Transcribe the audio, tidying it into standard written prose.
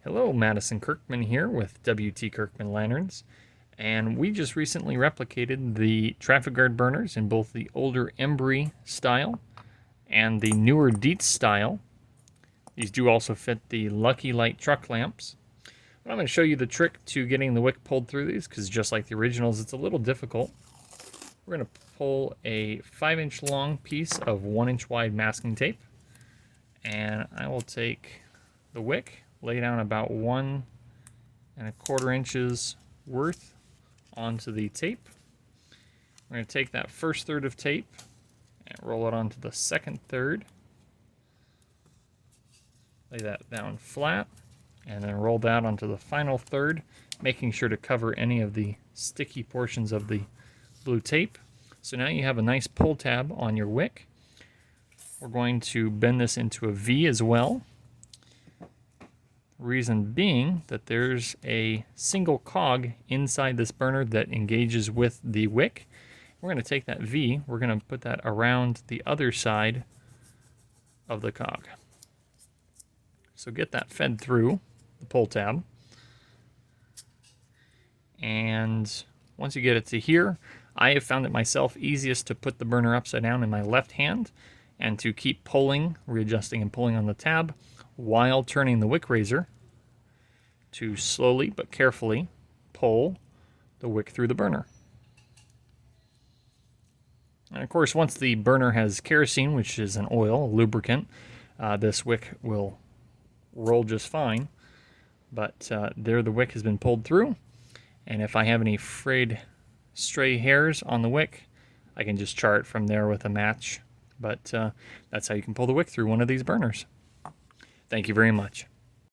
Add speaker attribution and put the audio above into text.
Speaker 1: Hello, Madison Kirkman here with W.T.Kirkman Lanterns, and we just recently replicated the Traffic-Gard burners in both the older Embry style and the newer Dietz style. These do also fit the Luck-E-Lite truck lamps. But I'm going to show you the trick to getting the wick pulled through these, because just like the originals, it's a little difficult. We're going to pull a 5-inch long piece of 1-inch wide masking tape, and I will take the wick, lay down about 1¼ inches worth onto the tape. We're going to take that first third of tape and roll it onto the second third. Lay that down flat and then roll that onto the final third, making sure to cover any of the sticky portions of the blue tape. So now you have a nice pull tab on your wick. We're going to bend this into a V as well. Reason being that there's a single cog inside this burner that engages with the wick. We're going to take that V, we're going to put that around the other side of the cog. So get that fed through the pull tab. And once you get it to here, I have found it myself easiest to put the burner upside down in my left hand and to keep pulling, readjusting and pulling on the tab while turning the wick razor to slowly but carefully pull the wick through the burner. And of course, once the burner has kerosene, which is an oil, a lubricant, this wick will roll just fine. But there the wick has been pulled through, and if I have any frayed stray hairs on the wick, I can just char it from there with a match. But that's how you can pull the wick through one of these burners. Thank you very much.